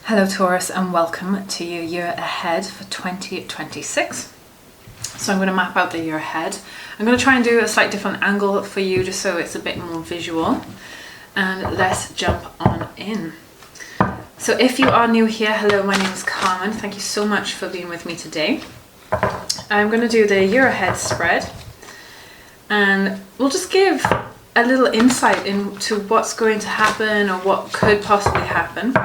Hello Taurus, and welcome to your year ahead for 2026. So I'm going to map out the year ahead. I'm going to try and do a slightly different angle for you just so it's a bit more visual. And let's jump on in. So if you are new here, hello, my name is Carmen. Thank you so much for being with me today. I'm going to do the year ahead spread, and we'll just give a little insight into what's going to happen or what could possibly happen.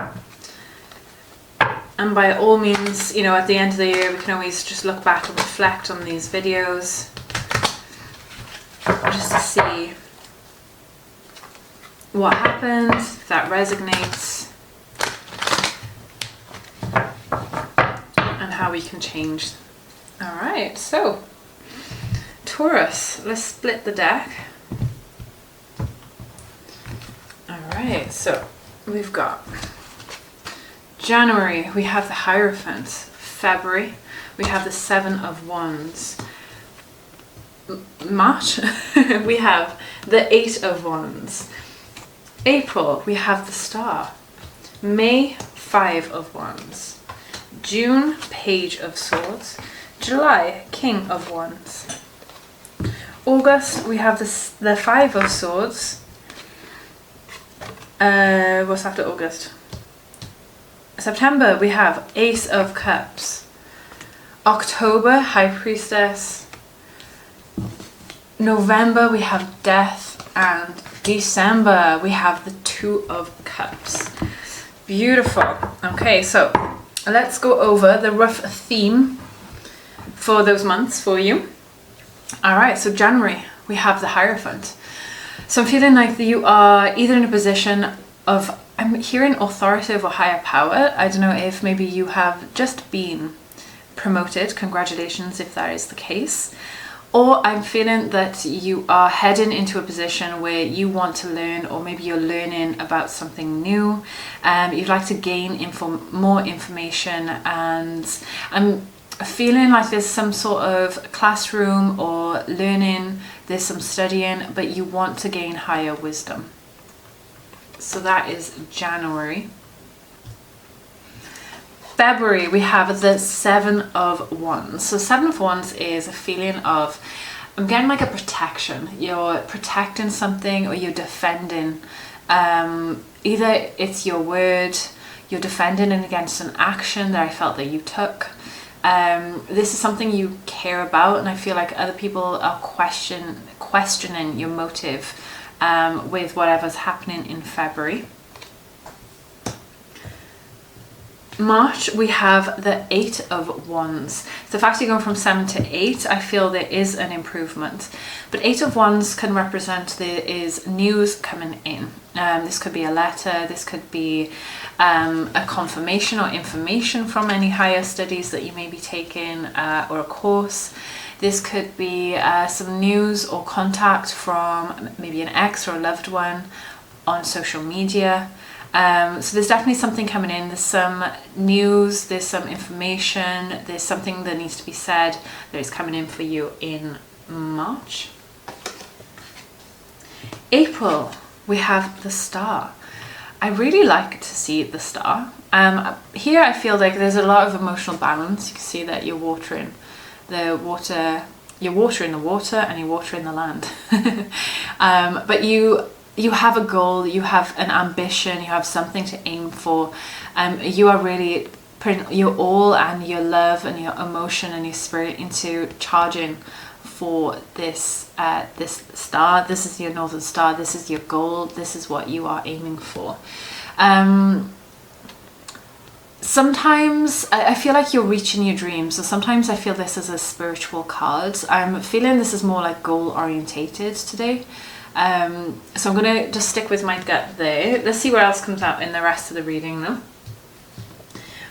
And by all means, you know, at the end of the year, we can always just look back and reflect on these videos just to see what happened, if that resonates, and how we can change. All right, so Taurus, let's split the deck. All right, so we've got January, we have the Hierophant. February, we have the Seven of Wands. March, we have the Eight of Wands. April, we have the Star. May, Five of Wands. June, Page of Swords. July, King of Wands. August, we have the Five of Swords. What's after August? September, we have Ace of Cups. October, High Priestess. November, we have Death. And December, we have the Two of Cups. Beautiful. Okay, so let's go over the rough theme for those months for you. All right, so January, we have the Hierophant. So I'm feeling like you are either in a position of, I'm hearing authoritative or higher power. I don't know if maybe you have just been promoted. Congratulations if that is the case. Or I'm feeling that you are heading into a position where you want to learn, or maybe you're learning about something new. You'd like to gain more information, and I'm feeling like there's some sort of classroom or learning, there's some studying, but you want to gain higher wisdom. So that is January. February, we have the Seven of Wands. So Seven of Wands is a feeling of, I'm getting like a protection. You're protecting something or you're defending. Either it's your word, you're defending it against an action that I felt that you took. This is something you care about, and I feel like other people are questioning your motive with whatever's happening in February. March, we have the Eight of Wands. So if actually going from 7 to 8, I feel there is an improvement. But Eight of Wands can represent there is news coming in. This could be a letter, this could be a confirmation or information from any higher studies that you may be taking, or a course. This could be some news or contact from maybe an ex or a loved one on social media. So there's definitely something coming in. There's some news, there's some information, there's something that needs to be said that is coming in for you in March. April, we have the Star. I really like to see the Star. Here I feel like there's a lot of emotional balance. You can see that you're watering the water, you're watering the water and you're watering the land. But you have a goal, you have an ambition, you have something to aim for. You are really putting your all and your love and your emotion and your spirit into charging for this this star. This is your Northern Star, this is your goal, this is what you are aiming for. Sometimes I feel like you're reaching your dreams, so sometimes I feel this is a spiritual card. I'm feeling this is more like goal orientated today. So I'm going to just stick with my gut there. Let's see what else comes out in the rest of the reading though.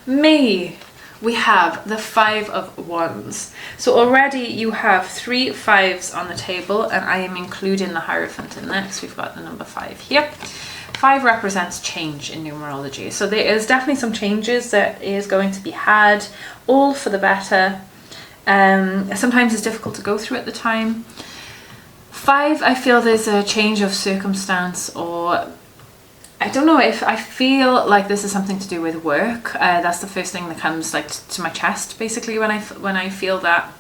May, we have the Five of Wands. So already you have 3 5s on the table, and I am including the Hierophant in this. We've got the number 5 here. 5 represents change in numerology. So there is definitely some changes that is going to be had, all for the better. Sometimes it's difficult to go through at the time. 5, I feel there's a change of circumstance, or I don't know if I feel like this is something to do with work. That's the first thing that comes like to my chest basically when I feel that.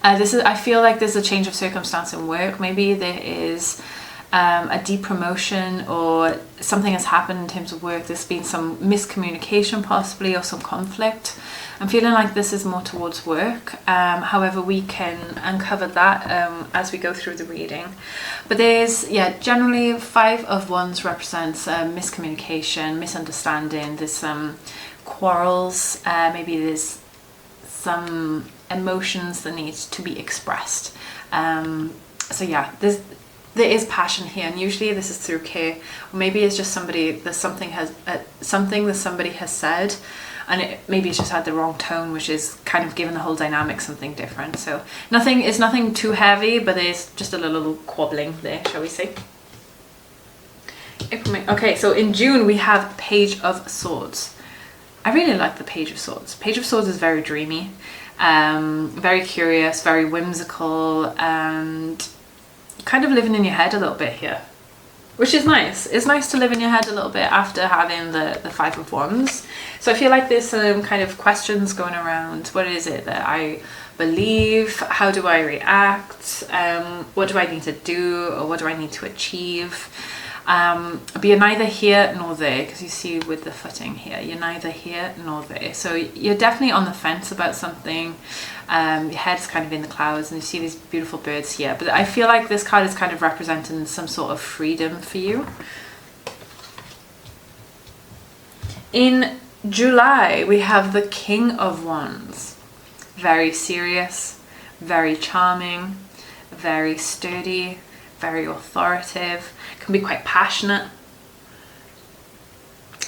I feel like there's a change of circumstance in work. Maybe there is a depromotion or something has happened in terms of work. There's been some miscommunication possibly, or some conflict. I'm feeling like this is more towards work. However, we can uncover that as we go through the reading. But there's, yeah, generally 5 of Wands represents miscommunication, misunderstanding. There's some quarrels, maybe there's some emotions that need to be expressed. So yeah, there is passion here, and usually this is through care, or maybe it's just something that somebody has said, and maybe it's just had the wrong tone, which is kind of given the whole dynamic something different. So nothing too heavy, but there's just a little quabbling there, shall we say. Okay, so in June we have Page of Swords. I really like the Page of Swords. Page of Swords is very dreamy, very curious, very whimsical, and kind of living in your head a little bit here, which is nice. It's nice to live in your head a little bit after having the 5 of Wands. So I feel like there's some kind of questions going around. What is it that I believe? How do I react? What do I need to do, or what do I need to achieve? But you're neither here nor there, because you see with the footing here, you're neither here nor there. So you're definitely on the fence about something. Your head's kind of in the clouds, and you see these beautiful birds here. But I feel like this card is kind of representing some sort of freedom for you. In July, we have the King of Wands. Very serious, very charming, very sturdy, very authoritative, can be quite passionate.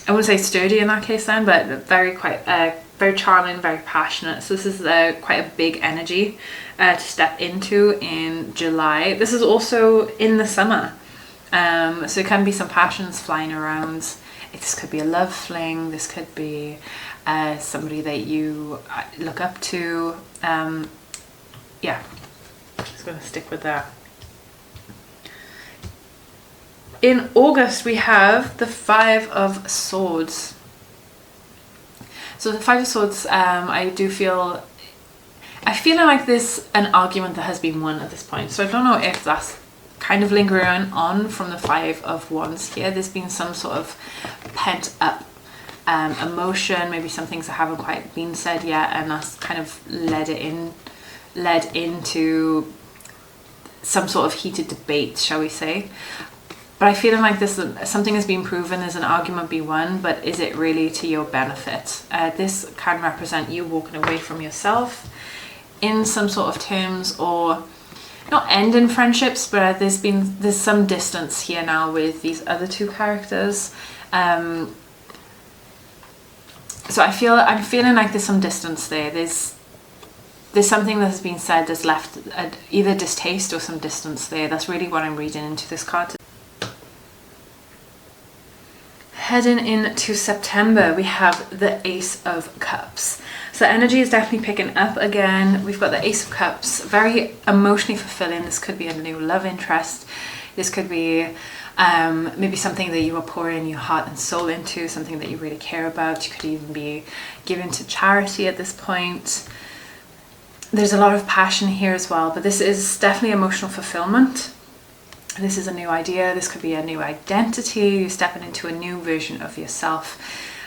I wouldn't say sturdy in that case then, but very charming, very passionate. So this is quite a big energy to step into in July. This is also in the summer, so it can be some passions flying around. This could be a love fling. This could be somebody that you look up to. Yeah, just gonna stick with that. In August, we have the 5 of Swords. So the 5 of Swords, I feel like there's an argument that has been won at this point. So I don't know if that's kind of lingering on from the 5 of Wands here. There's been some sort of pent up emotion, maybe some things that haven't quite been said yet, and that's kind of led into some sort of heated debate, shall we say. But I feel like something has been proven, there's an argument be won, but is it really to your benefit? This can represent you walking away from yourself in some sort of terms, or not ending friendships, but there's some distance here now with these other 2 characters. So I'm feeling like there's some distance there. There's something that has been said that's left either distaste or some distance there. That's really what I'm reading into this card. Heading into September, we have the Ace of Cups. So energy is definitely picking up again. We've got the Ace of Cups, very emotionally fulfilling. This could be a new love interest. This could be maybe something that you are pouring your heart and soul into, something that you really care about. You could even be giving to charity at this point. There's a lot of passion here as well, but this is definitely emotional fulfillment. This is a new idea. This could be a new identity. You're stepping into a new version of yourself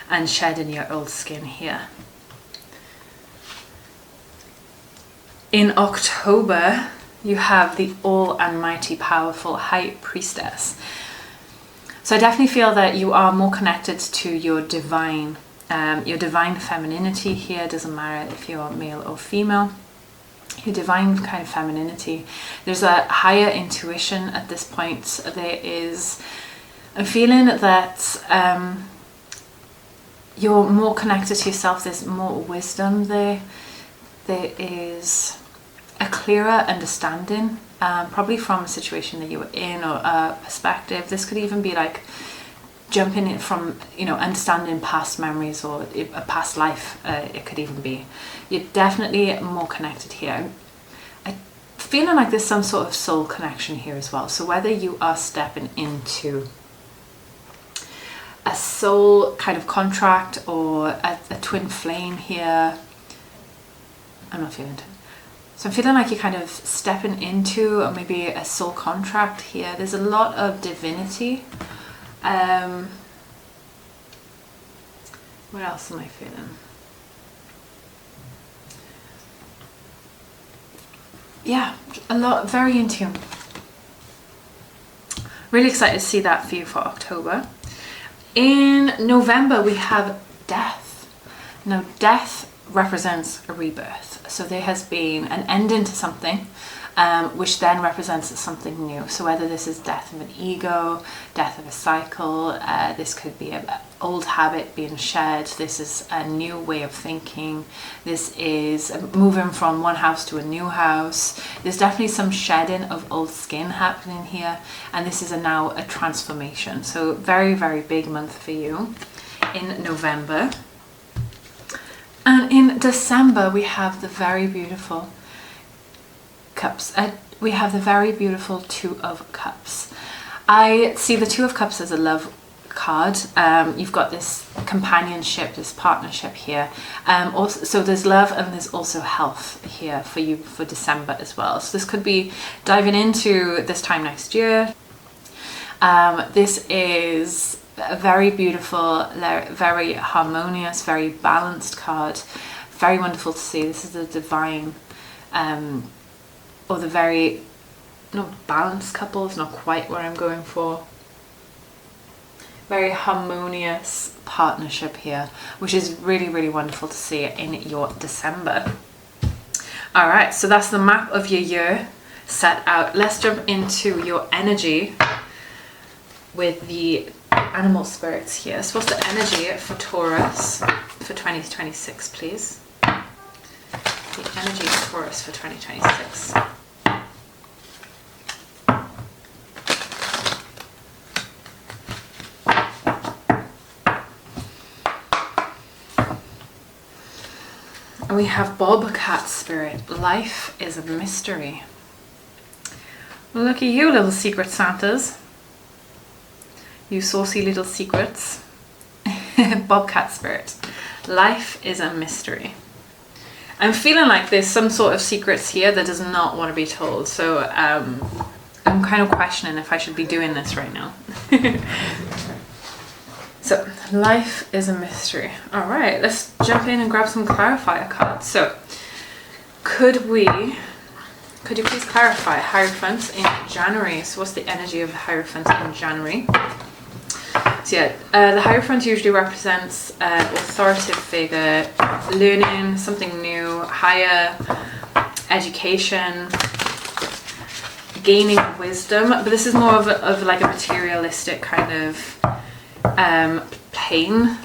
and shedding your old skin here. In October, you have the all-almighty, powerful High Priestess. So I definitely feel that you are more connected to your divine femininity here. Doesn't matter if you're male or female. Your divine kind of femininity. There's a higher intuition at this point. There is a feeling that you're more connected to yourself. There's more wisdom there. There is a clearer understanding, probably from a situation that you were in, or a perspective. This could even be like jumping in from, understanding past memories or a past life. It could even be. You're definitely more connected here. I'm feeling like there's some sort of soul connection here as well. So whether you are stepping into a soul kind of contract or a twin flame here. I'm not feeling it. So I'm feeling like you're kind of stepping into, or maybe a soul contract here. There's a lot of divinity. What else am I feeling? Yeah, a lot, very in tune. Really excited to see that for you for October. In November, we have death. Now, death represents a rebirth. So there has been an ending to something, which then represents something new. So whether this is death of an ego, death of a cycle, this could be an old habit being shed. This is a new way of thinking. This is moving from one house to a new house. There's definitely some shedding of old skin happening here. And this is now a transformation. So very, very big month for you in November. And in December, we have the very beautiful Cups. We have the very beautiful Two of Cups. I see the Two of Cups as a love card. You've got this companionship, this partnership here. Also, so there's love and there's also health here for you for December as well. So this could be diving into this time next year. This is a very beautiful, very harmonious, very balanced card. Very wonderful to see. This is the divine, or the very, not balanced couple, is not quite what I'm going for. Very harmonious partnership here, which is really, really wonderful to see in your December. All right, so that's the map of your year set out. Let's jump into your energy with the animal spirits here. So what's the energy for Taurus for 2026, please? The energy of Taurus for 2026. And we have Bobcat Spirit. Life is a mystery. Look at you, little secret Santas. You saucy little secrets. Bobcat Spirit. Life is a mystery. I'm feeling like there's some sort of secrets here that does not want to be told. So I'm kind of questioning if I should be doing this right now. So, life is a mystery. All right, let's jump in and grab some clarifier cards. So, could you please clarify Hierophant in January? So, what's the energy of the Hierophant in January? So, yeah, the Hierophant usually represents authoritative figure, learning something new, higher education, gaining wisdom. But this is more of like a materialistic kind of plane.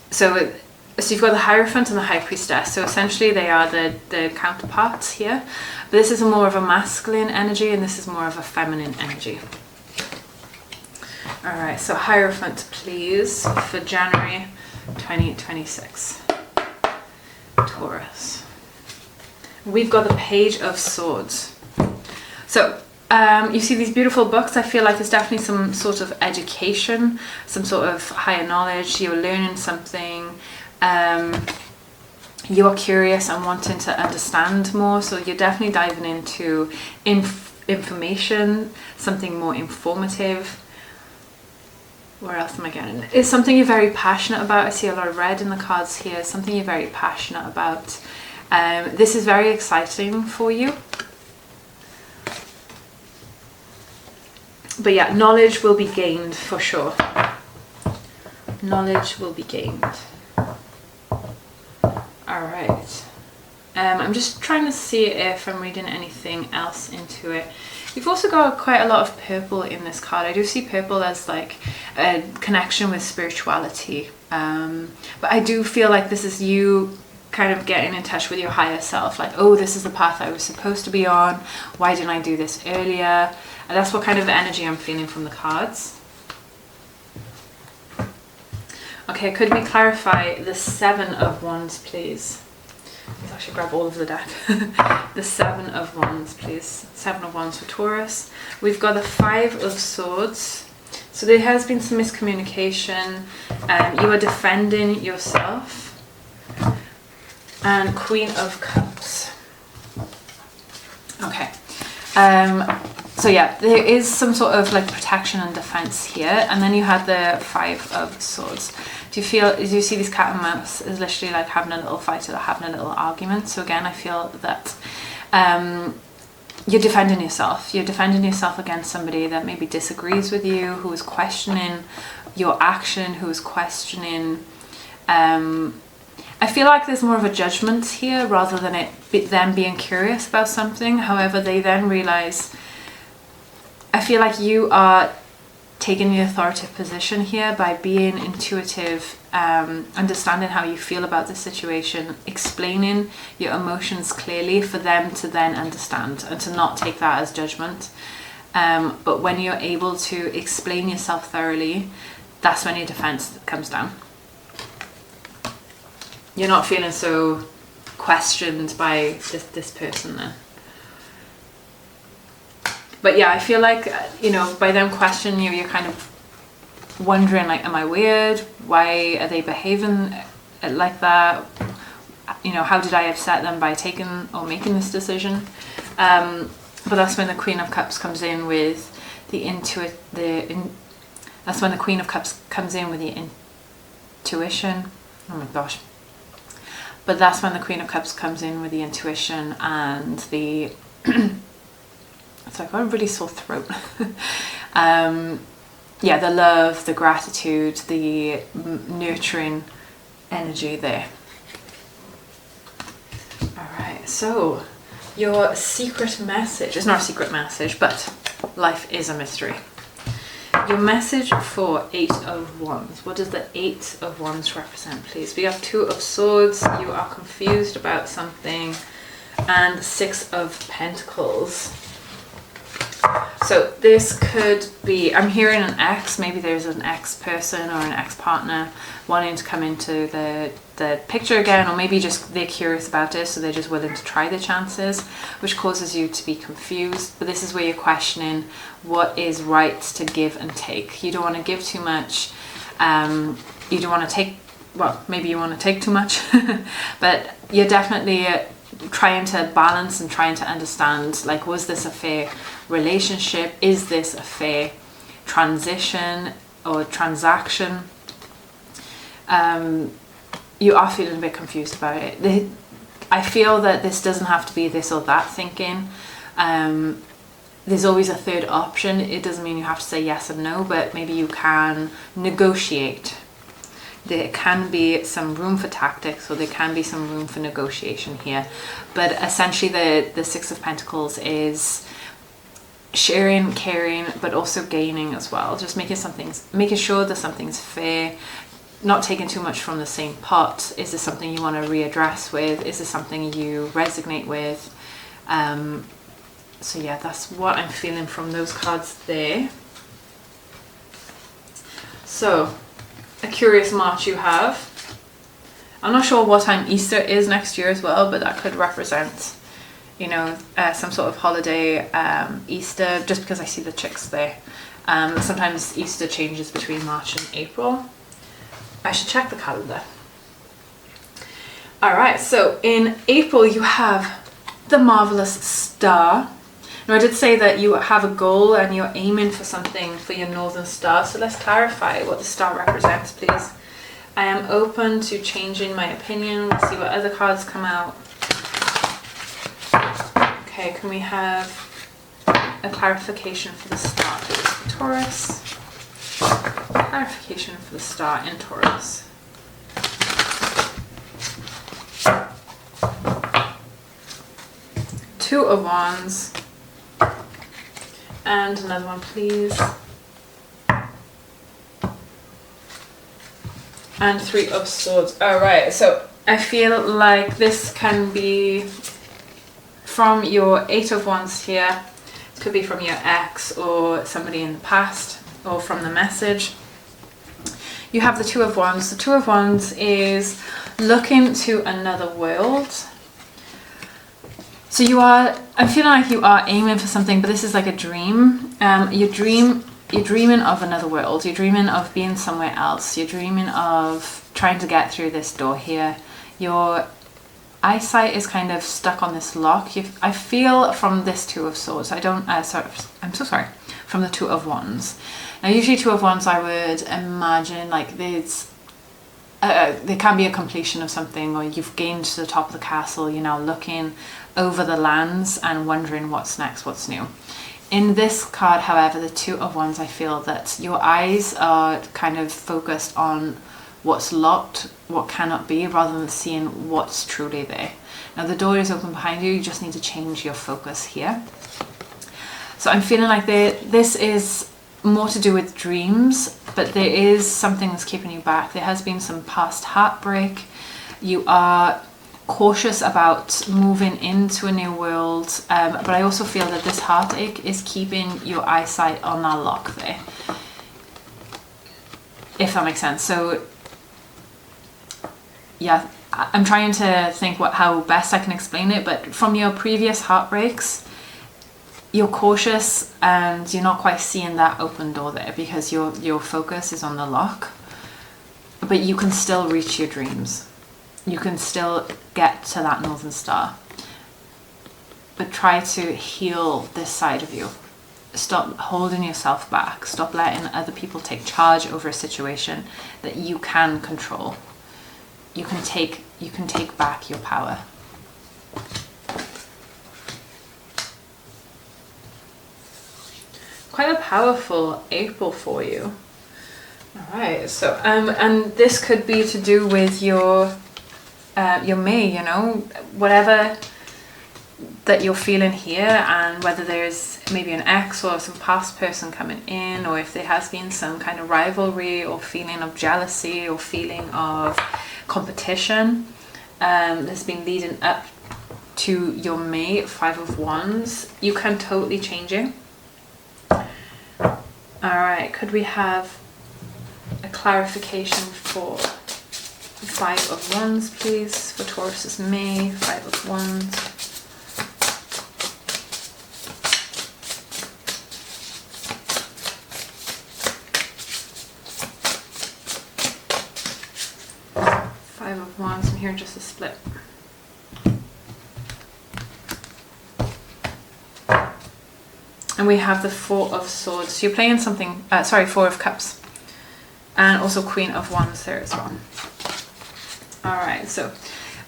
So you've got the Hierophant and the High Priestess. So essentially they are the counterparts here. But this is more of a masculine energy and this is more of a feminine energy. All right, so Hierophant, please, for January 2026. Taurus. We've got the Page of Swords. So you see these beautiful books. I feel like there's definitely some sort of education, some sort of higher knowledge. You're learning something. You are curious and wanting to understand more. So you're definitely diving into information, something more informative. Where else am I getting? It's something you're very passionate about. I see a lot of red in the cards here. Something you're very passionate about. This is very exciting for you. But yeah, knowledge will be gained for sure. Knowledge will be gained. Alright. I'm just trying to see if I'm reading anything else into it. You've also got quite a lot of purple in this card. I do see purple as like a connection with spirituality. But I do feel like this is you kind of getting in touch with your higher self. Like, oh, this is the path I was supposed to be on. Why didn't I do this earlier? And that's what kind of energy I'm feeling from the cards. Okay, could we clarify the Seven of Wands, please? Let's actually grab all of the deck. The Seven of Wands, please. Seven of Wands for Taurus. We've got the Five of Swords. So there has been some miscommunication. You are defending yourself. And Queen of Cups. Okay. So yeah, there is some sort of like protection and defense here. And then you had the Five of Swords. Do you see this cat and mouse is literally like having a little fight or having a little argument? So again, I feel that you're defending yourself. You're defending yourself against somebody that maybe disagrees with you, who is questioning your action, who is questioning... I feel like there's more of a judgment here rather than them being curious about something. However, they then realize... I feel like you are taking the authoritative position here by being intuitive, understanding how you feel about the situation, explaining your emotions clearly for them to then understand and to not take that as judgment. But when you're able to explain yourself thoroughly, that's when your defense comes down. You're not feeling so questioned by this person then. But yeah, I feel like, you know, by them questioning you, you're kind of wondering, like, am I weird? Why are they behaving like that? You know, how did I upset them by taking or making this decision? But that's when the Queen of Cups comes in with that's when the Queen of Cups comes in with the intuition. Oh my gosh. But that's when the Queen of Cups comes in with the intuition and the... So I've got a really sore throat. Yeah, the love, the gratitude, the nurturing energy there. All right, so your secret message, it's not a secret message, but life is a mystery. Your message for Eight of Wands. What does the Eight of Wands represent, please? We have Two of Swords, you are confused about something, and Six of Pentacles. So this could be, I'm hearing an ex, maybe there's an ex person or an ex partner wanting to come into the picture again, or maybe just they're curious about it, so they're just willing to try their chances, which causes you to be confused. But this is where you're questioning what is right to give and take. You don't want to give too much, you don't want to take, well, maybe you want to take too much, but you're definitely trying to balance and trying to understand, like, was this a fair relationship? Is this a fair transition or transaction? You are feeling a bit confused about it. I feel that this doesn't have to be this or that thinking. There's always a third option. It doesn't mean you have to say yes and no, but maybe you can negotiate. There can be some room for tactics, or there can be some room for negotiation here. But essentially the Six of Pentacles is sharing, caring, but also gaining as well. Just making sure that something's fair, not taking too much from the same pot. Is this something you want to readdress with? Is this something you resonate with? So yeah, that's what I'm feeling from those cards there. So, a curious March you have. I'm not sure what time Easter is next year as well, but that could represent, you know, some sort of holiday, Easter, just because I see the chicks there. Sometimes Easter changes between March and April. I should check the calendar. All right, so in April you have the marvelous Star. Now I did say that you have a goal and you're aiming for something for your Northern Star, so let's clarify what the Star represents, please. I am open to changing my opinion. Let's see what other cards come out. Okay, can we have a clarification for the Star, please? Taurus. Clarification for the Star in Taurus. Two of Wands. And another one, please. And Three of Swords. Alright, so I feel like this can be from your Eight of Wands here. It could be from your ex or somebody in the past, or from the message. You have the Two of Wands. The Two of Wands is looking to another world. So I'm feeling like you are aiming for something, but this is like a dream. Your dream you're dreaming of another world. You're dreaming of being somewhere else. You're dreaming of trying to get through this door here. Your eyesight is kind of stuck on this lock. I feel from this Two of Swords, I'm so sorry, from the Two of Wands. Now usually Two of Wands, I would imagine like there can be a completion of something, or you've gained to the top of the castle, you're now looking over the lands and wondering what's next, what's new. In this card, however, the Two of Wands, I feel that your eyes are kind of focused on what's locked, what cannot be, rather than seeing what's truly there. Now the door is open behind you, you just need to change your focus here. So I'm feeling like this is more to do with dreams, but there is something that's keeping you back. There has been some past heartbreak. You are cautious about moving into a new world, but I also feel that this heartache is keeping your eyesight on that lock there, if that makes sense. So yeah, I'm trying to think how best I can explain it, but from your previous heartbreaks, you're cautious and you're not quite seeing that open door there because your focus is on the lock, but you can still reach your dreams. You can still get to that Northern Star, but try to heal this side of you. Stop holding yourself back. Stop letting other people take charge over a situation that you can control. You can take back your power. Quite a powerful April for you. All right, so and this could be to do with your May, you know, whatever that you're feeling here, and whether there's maybe an ex or some past person coming in, or if there has been some kind of rivalry or feeling of jealousy or feeling of competition that's been leading up to your May 5 of Wands, you can totally change it. Alright, could we have a clarification for 5 of Wands, please, for Taurus's May 5 of Wands? I'm hearing just a split. And we have the 4 of Swords. So you're playing something, 4 of Cups. And also Queen of Wands there as well. Alright, so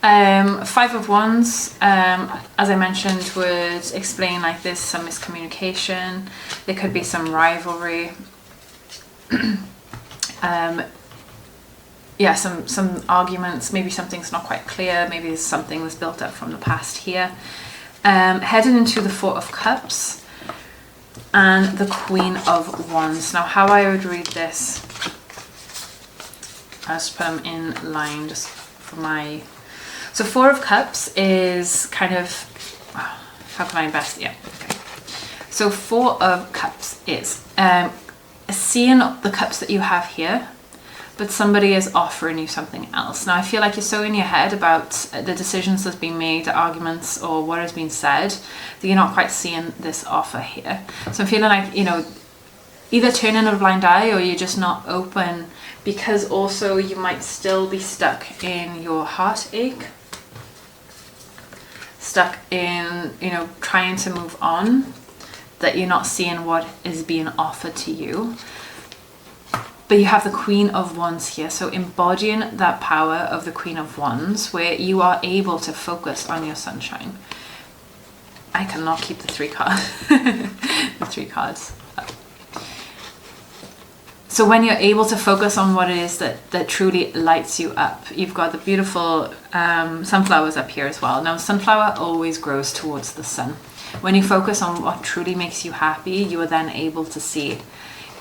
5 of Wands, as I mentioned, would explain like there's some miscommunication. There could be some rivalry. Yeah, some arguments, maybe something's not quite clear, maybe something was built up from the past here. Heading into the 4 of Cups and the Queen of Wands. Now how I would read this, I'll just put them in line just for my... So 4 of Cups is kind of... how can I best... Yeah, okay. So 4 of Cups is seeing the cups that you have here, but somebody is offering you something else. Now I feel like you're so in your head about the decisions that's been made, the arguments, or what has been said, that you're not quite seeing this offer here. So I'm feeling like, you know, either turning a blind eye or you're just not open, because also you might still be stuck in your heartache, stuck in, you know, trying to move on, that you're not seeing what is being offered to you. But you have the Queen of Wands here, so embodying that power of the Queen of Wands, where you are able to focus on your sunshine. I cannot keep the 3 cards. The 3 cards. So when you're able to focus on what it is that truly lights you up, you've got the beautiful sunflowers up here as well. Now sunflower always grows towards the sun. When you focus on what truly makes you happy, you are then able to see.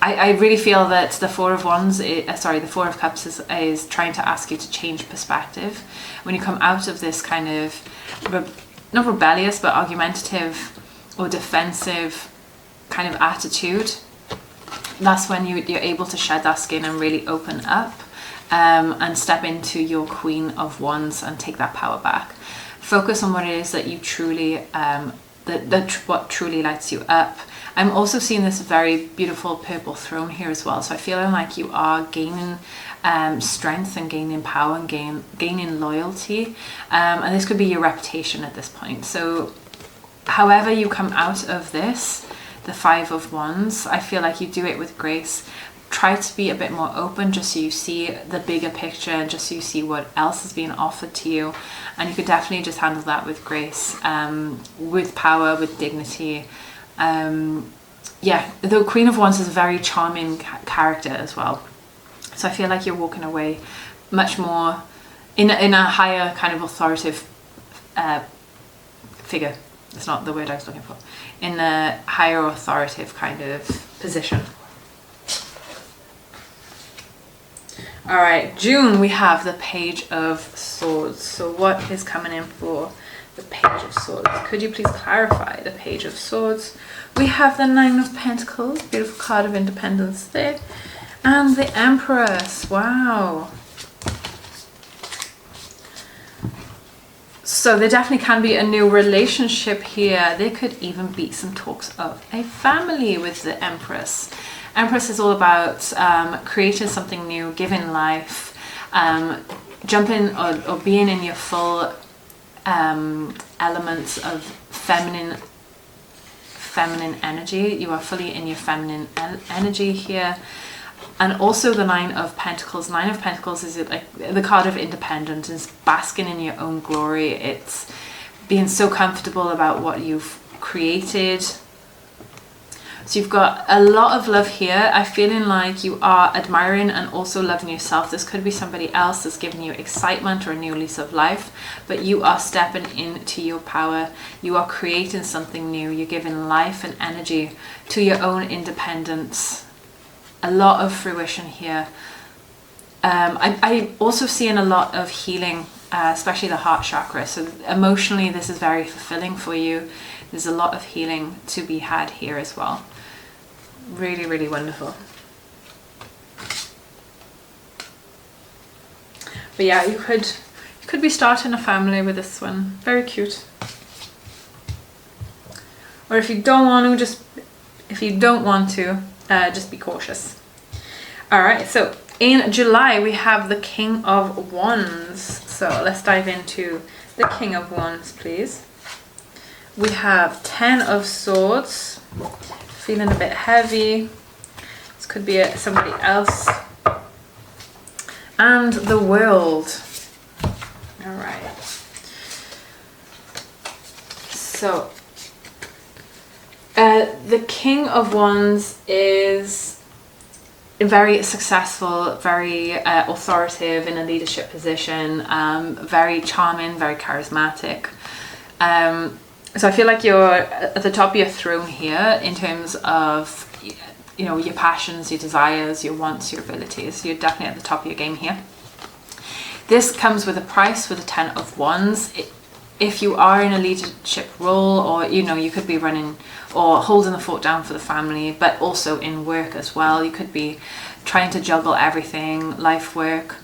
I really feel that the 4 of Wands, the 4 of Cups is trying to ask you to change perspective. When you come out of this kind of, not rebellious, but argumentative or defensive kind of attitude, that's when you're able to shed that skin and really open up and step into your Queen of Wands and take that power back. Focus on what it is that you truly, what truly lights you up, I'm also seeing this very beautiful purple throne here as well. So I feel like you are gaining strength and gaining power and gaining loyalty. And this could be your reputation at this point. So however you come out of this, the Five of Wands, I feel like you do it with grace. Try to be a bit more open, just so you see the bigger picture and just so you see what else is being offered to you. And you could definitely just handle that with grace, with power, with dignity. Yeah, the Queen of Wands is a very charming character as well. So I feel like you're walking away much more in a higher kind of authoritative figure. That's not the word I was looking for. In a higher authoritative kind of position. All right, June, we have the Page of Swords. So what is coming in for the Page of Swords? Could you please clarify the Page of Swords? We have the Nine of Pentacles, beautiful card of independence there. And the Empress, wow. So there definitely can be a new relationship here. There could even be some talks of a family with the Empress. Empress is all about creating something new, giving life, jumping or being in your full elements of feminine energy. You are fully in your feminine energy here. And also the Nine of Pentacles. Nine of Pentacles is like the card of independence. It's basking in your own glory. It's being so comfortable about what you've created. So you've got a lot of love here. I'm feeling like you are admiring and also loving yourself. This could be somebody else that's giving you excitement or a new lease of life, but you are stepping into your power. You are creating something new. You're giving life and energy to your own independence. A lot of fruition here. I'm also seeing a lot of healing, especially the heart chakra. So emotionally, this is very fulfilling for you. There's a lot of healing to be had here as well. Really, really wonderful. But yeah, you could be starting a family with this one. Very cute. Or if you don't want to, just be cautious. All right, so in July we have the King of Wands. So let's dive into the King of Wands, please. We have 10 of Swords, feeling a bit heavy. This could be somebody else. And the World. All right. So the King of Wands is very successful, very authoritative in a leadership position, very charming, very charismatic. So I feel like you're at the top of your throne here in terms of, you know, your passions, your desires, your wants, your abilities. You're definitely at the top of your game here. This comes with a price with the 10 of Wands. If you are in a leadership role, or, you know, you could be running or holding the fort down for the family, but also in work as well. You could be trying to juggle everything, life, work,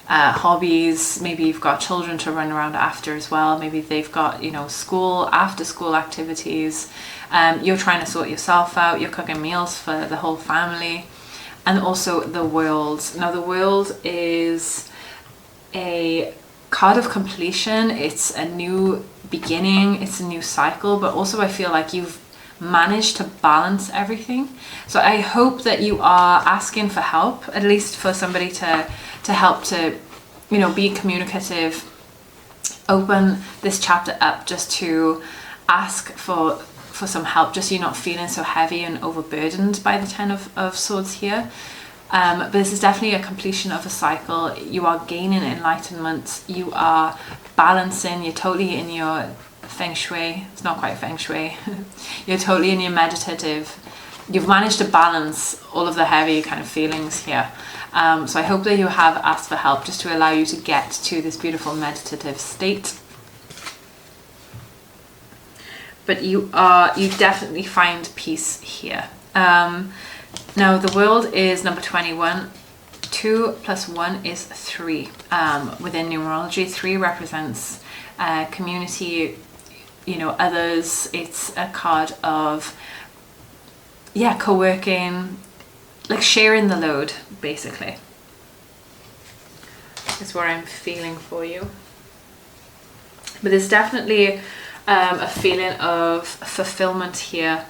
hobbies. Maybe you've got children to run around after as well. Maybe they've got, you know, school, after school activities. You're trying to sort yourself out. You're cooking meals for the whole family. And also the World. Now the World is a card of completion. It's a new beginning. It's a new cycle. But also I feel like you've managed to balance everything. So I hope that you are asking for help, at least for somebody to help to, you know, be communicative, open this chapter up just to ask for some help, just so you're not feeling so heavy and overburdened by the 10 of Swords here. But this is definitely a completion of a cycle. You are gaining enlightenment. You are balancing. You're totally in your feng shui. It's not quite feng shui. You're totally in your meditative. You've managed to balance all of the heavy kind of feelings here. So I hope that you have asked for help just to allow you to get to this beautiful meditative state. But you definitely find peace here. Now the World is number 21. 2 + 1 is 3. Within numerology, 3 represents community, you know, others. It's a card of yeah, co-working, like sharing the load, basically, is what I'm feeling for you. But there's definitely a feeling of fulfillment here,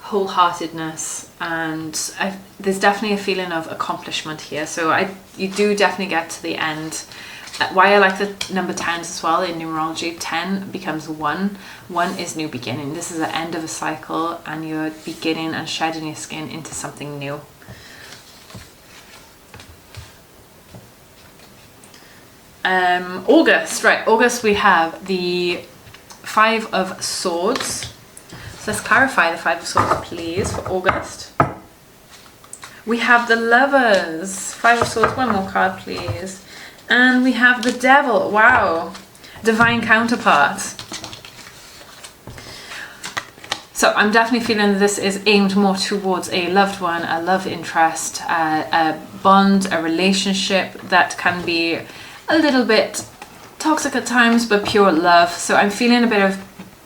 wholeheartedness, and there's definitely a feeling of accomplishment here. So you do definitely get to the end. Why I like the number 10s as well in numerology, 10 becomes 1. 1 is new beginning. This is the end of a cycle, and you're beginning and shedding your skin into something new. August, right, August we have the 5 of Swords. So let's clarify the 5 of Swords, please, for August. We have the Lovers, 5 of Swords, one more card, please. And we have the Devil, wow, divine counterpart. So I'm definitely feeling this is aimed more towards a loved one, a love interest, a bond, a relationship that can be a little bit toxic at times, but pure love. So I'm feeling a bit of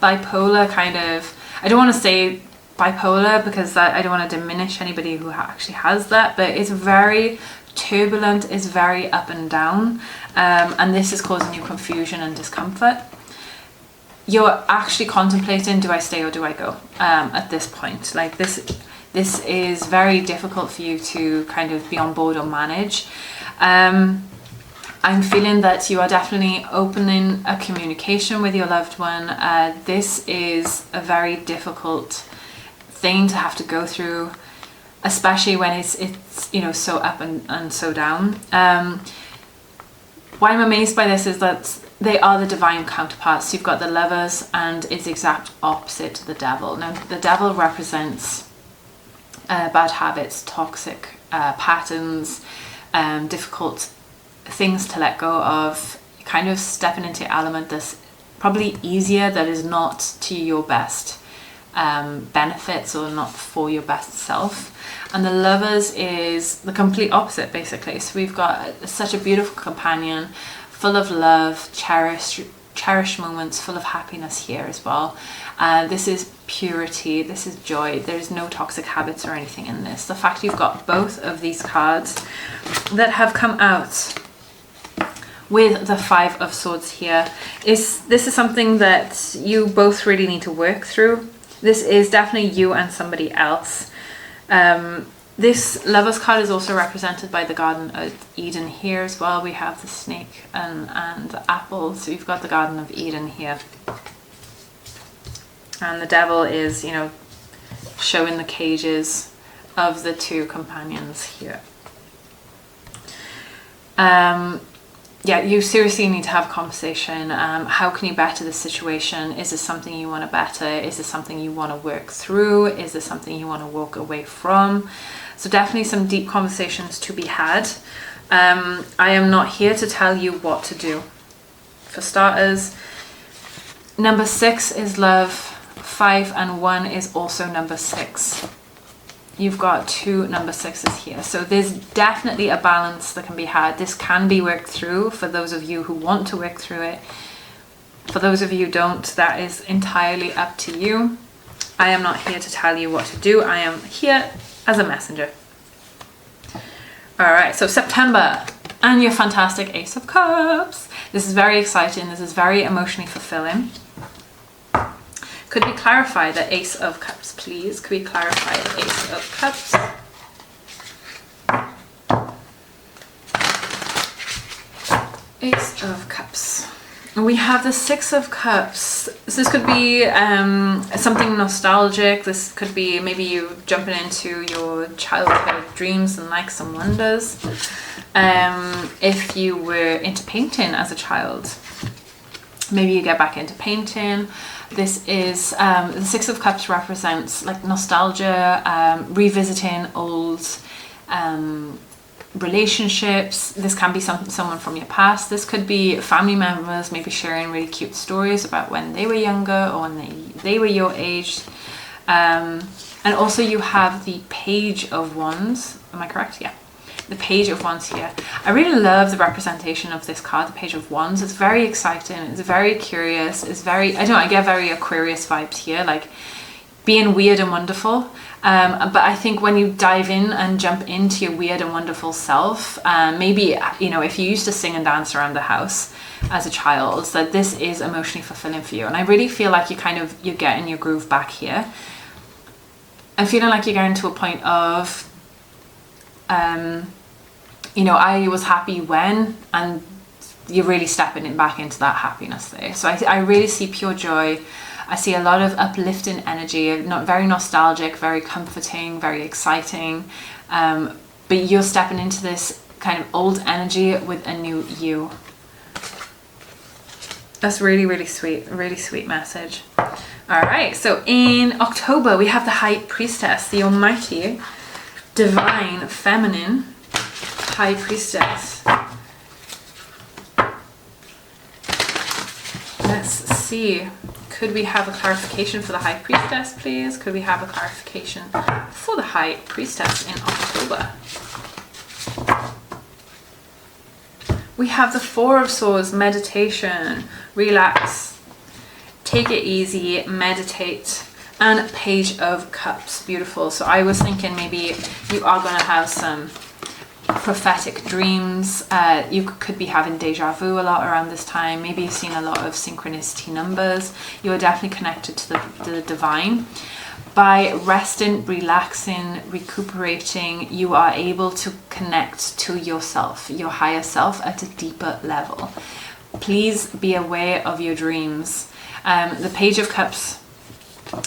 bipolar kind of, I don't want to say bipolar because I don't want to diminish anybody who actually has that, but it's very turbulent, it's very up and down, and this is causing you confusion and discomfort. You're actually contemplating, do I stay or do I go, at this point. Like this is very difficult for you to kind of be on board or manage. I'm feeling that you are definitely opening a communication with your loved one. This is a very difficult thing to have to go through, especially when it's you know, so up and so down. Why I'm amazed by this is that they are the divine counterparts. You've got the Lovers, and it's the exact opposite to the Devil. Now, the Devil represents bad habits, toxic patterns, difficult things to let go of, kind of stepping into your element that's probably easier, that is not to your best benefits or not for your best self. And the Lovers is the complete opposite, basically. So we've got such a beautiful companion, full of love, cherished moments, full of happiness here as well. This is purity, this is joy. There's no toxic habits or anything in this. The fact you've got both of these cards that have come out with the 5 of Swords here this is something that you both really need to work through. This is definitely you and somebody else. This Lovers card is also represented by the Garden of Eden here as well. We have the snake and the apple, so you've got the Garden of Eden here. And the Devil is, you know, showing the cages of the 2 companions here. Yeah, you seriously need to have a conversation. How can you better the situation? Is this something you want to better? Is this something you want to work through? Is this something you want to walk away from? So definitely some deep conversations to be had. I am not here to tell you what to do. For starters, number 6 is love. 5 and 1 is also number 6. You've got 2 number 6s here. So there's definitely a balance that can be had. This can be worked through for those of you who want to work through it. For those of you who don't, that is entirely up to you. I am not here to tell you what to do. I am here as a messenger. All right, so September and your fantastic Ace of Cups. This is very exciting. This is very emotionally fulfilling. Could we clarify the Ace of Cups, please? Could we clarify the Ace of Cups? Ace of Cups. We have the 6 of Cups. So this could be something nostalgic. This could be maybe you jumping into your childhood dreams and likes and wonders. If you were into painting as a child, maybe you get back into painting. This is the 6 of Cups represents like nostalgia, revisiting old relationships. This can be someone from your past. This could be family members maybe sharing really cute stories about when they were younger or when they were your age. And also you have the Page of Wands. Am I correct? Yeah. The Page of Wands here. I really love the representation of this card, the Page of Wands. It's very exciting. It's very curious. It's very, I don't know, I get very Aquarius vibes here. Like being weird and wonderful. But I think when you dive in and jump into your weird and wonderful self, maybe, you know, if you used to sing and dance around the house as a child, that this is emotionally fulfilling for you. And I really feel like you're getting your groove back here. I'm feeling like you're getting to a point of, you know, I was happy when, and you're really stepping it back into that happiness there. So I really see pure joy. I see a lot of uplifting energy, not very nostalgic, very comforting, very exciting. But you're stepping into this kind of old energy with a new you. That's really, really sweet message. All right, so in October, we have the High Priestess, the almighty, divine, feminine High Priestess. Let's see. Could we have a clarification for the High Priestess, please? Could we have a clarification for the High Priestess in October? We have the Four of Swords, meditation, relax, take it easy, meditate, and Page of Cups. Beautiful. So I was thinking maybe you are going to have some prophetic dreams. You could be having deja vu a lot around this time. Maybe you've seen a lot of synchronicity numbers. You are definitely connected to the divine. By resting, relaxing, recuperating, you are able to connect to yourself, your higher self, at a deeper level. Please be aware of your dreams. The Page of Cups,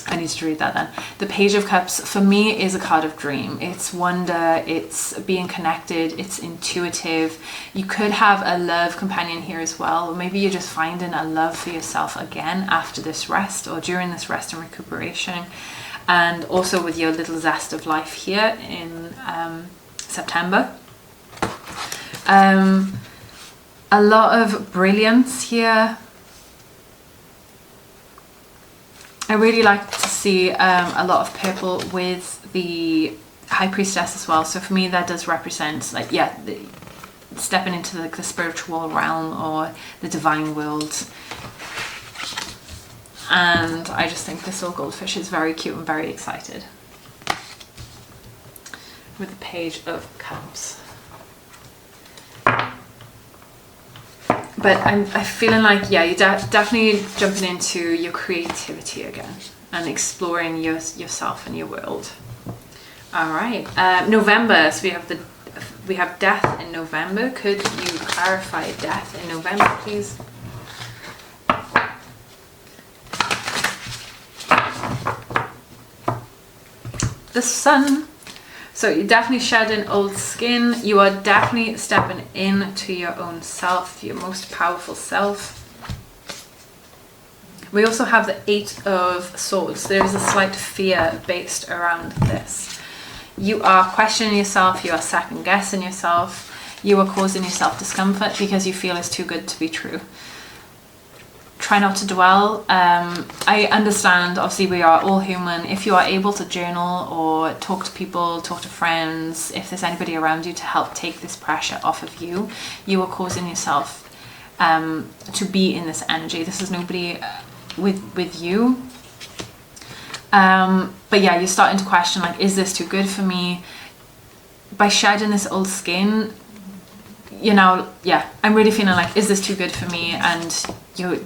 I need to read that then. The Page of Cups for me is a card of dream. It's wonder, it's being connected, it's intuitive. You could have a love companion here as well. Or maybe you're just finding a love for yourself again after this rest or during this rest and recuperation. And also with your little zest of life here in September. A lot of brilliance here. I really like to see a lot of purple with the High Priestess as well. So for me, that does represent, like, yeah, stepping into the spiritual realm or the divine world. And I just think this little goldfish is very cute and very excited. With the Page of Cups. But I'm feeling like, yeah, you're definitely jumping into your creativity again and exploring yourself and your world. All right, November. So we have death in November. Could you clarify death in November, please? The Sun. So you're definitely shedding old skin. You are definitely stepping into your own self, your most powerful self. We also have the Eight of Swords. There is a slight fear based around this. You are questioning yourself. You are second guessing yourself. You are causing yourself discomfort because you feel it's too good to be true. Try not to dwell. I understand, obviously we are all human. If you are able to journal or talk to people, talk to friends, if there's anybody around you to help take this pressure off of you, you are causing yourself to be in this energy. This is nobody with you. But yeah, you're starting to question, like, is this too good for me? By shedding this old skin, you know, yeah, I'm really feeling like, is this too good for me? And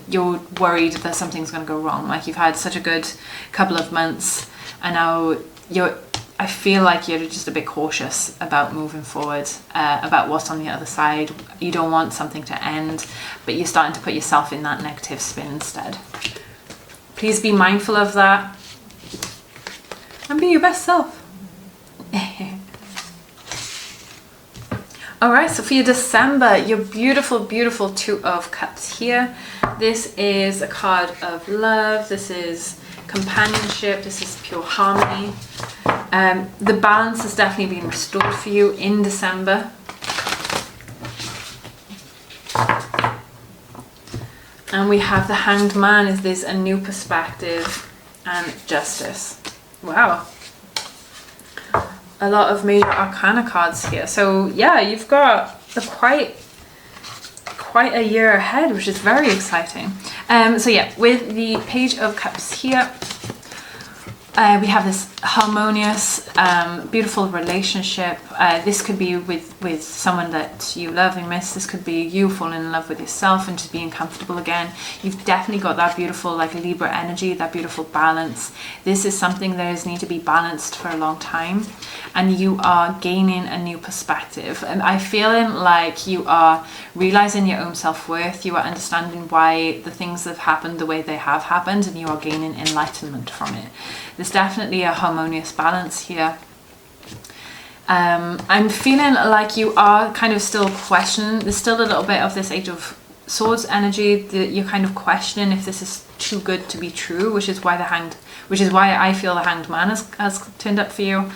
you're worried that something's going to go wrong. Like, you've had such a good couple of months and now I feel like you're just a bit cautious about moving forward, about what's on the other side. You don't want something to end, but you're starting to put yourself in that negative spin instead. Please be mindful of that and be your best self. All right, so for your December, your beautiful, beautiful Two of Cups here. This is a card of love. This is companionship. This is pure harmony. The balance has definitely been restored for you in December. And we have the Hanged Man. Is this a new perspective and justice? Wow. A lot of major arcana cards here. So yeah, you've got quite a year ahead, which is very exciting. So yeah, with the Page of Cups here, We have this harmonious, beautiful relationship. This could be with someone that you love and miss. This could be you falling in love with yourself and just being comfortable again. You've definitely got that beautiful like Libra energy, that beautiful balance. This is something that is need to be balanced for a long time, and you are gaining a new perspective. And I feeling like you are realizing your own self-worth. You are understanding why the things have happened the way they have happened, and you are gaining enlightenment from it. There's definitely a harmonious balance here. I'm feeling like you are kind of still questioning. There's still a little bit of this Eight of Swords energy that you're kind of questioning if this is too good to be true, which is why I feel the Hanged Man has turned up for you.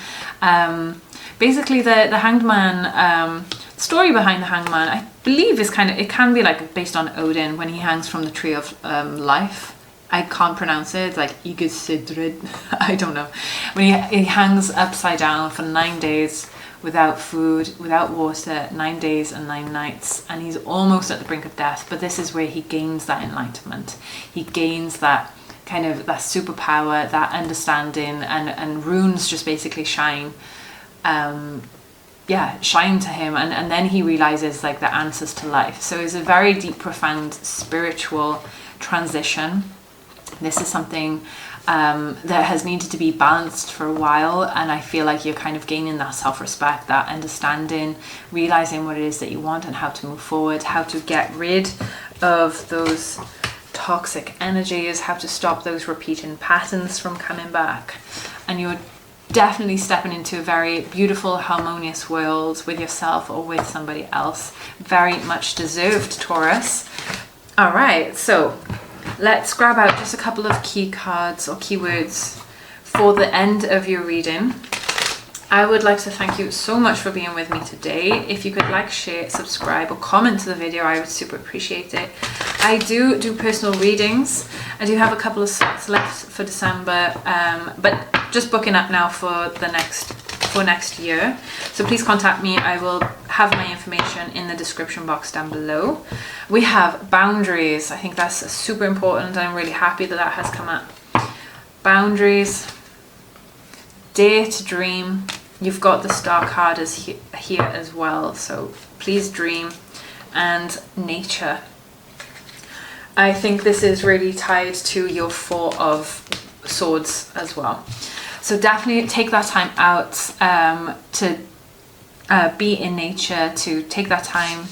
Basically, the Hanged Man, story behind the Hanged Man, I believe is it can be like based on Odin when he hangs from the tree of life. I can't pronounce it. It's like Yggdrasil. I don't know. When he hangs upside down for 9 days without food, without water, 9 days and 9 nights, and he's almost at the brink of death. But this is where he gains that enlightenment. He gains that kind of that superpower, that understanding, and runes just basically shine. Shine to him, and then he realizes like the answers to life. So it's a very deep, profound spiritual transition. This is something that has needed to be balanced for a while, and I feel like you're kind of gaining that self-respect, that understanding, realizing what it is that you want and how to move forward, how to get rid of those toxic energies, how to stop those repeating patterns from coming back. And you're definitely stepping into a very beautiful, harmonious world with yourself or with somebody else. Very much deserved, Taurus. All right, so let's grab out just a couple of key cards or keywords for the end of your reading. I would like to thank you so much for being with me today. If you could like, share, subscribe, or comment to the video, I would super appreciate it. I do personal readings. I do have a couple of slots left for December, but just booking up now for next year. So please contact me. I will have my information in the description box down below. We have boundaries. I think that's super important. I'm really happy that has come up. Boundaries. Dare to dream. You've got the Star card here as well, so please dream. And nature. I think this is really tied to your Four of Swords as well. So definitely take that time out to be in nature, to take that time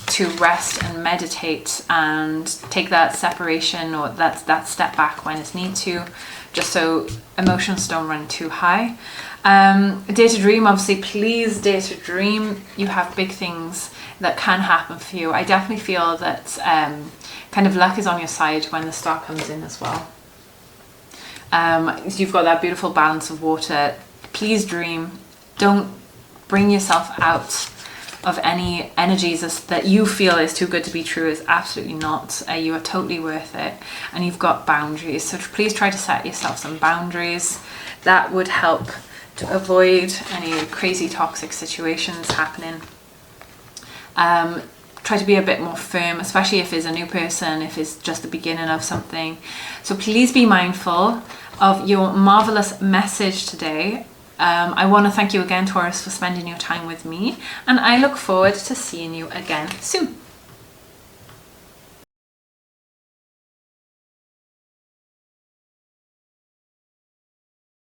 to rest and meditate, and take that separation or that step back when it's need to, just so emotions don't run too high. Dare to dream, obviously, please dare to dream. You have big things that can happen for you. I definitely feel that kind of luck is on your side when the Star comes in as well. You've got that beautiful balance of water. Please dream. Don't bring yourself out of any energies that you feel is too good to be true. Is absolutely not. You are totally worth it, and you've got boundaries, so please try to set yourself some boundaries. That would help to avoid any crazy toxic situations happening. Try to be a bit more firm, especially if it's a new person, if it's just the beginning of something. So please be mindful of your marvelous message today. I want to thank you again, Taurus, for spending your time with me, and I look forward to seeing you again soon.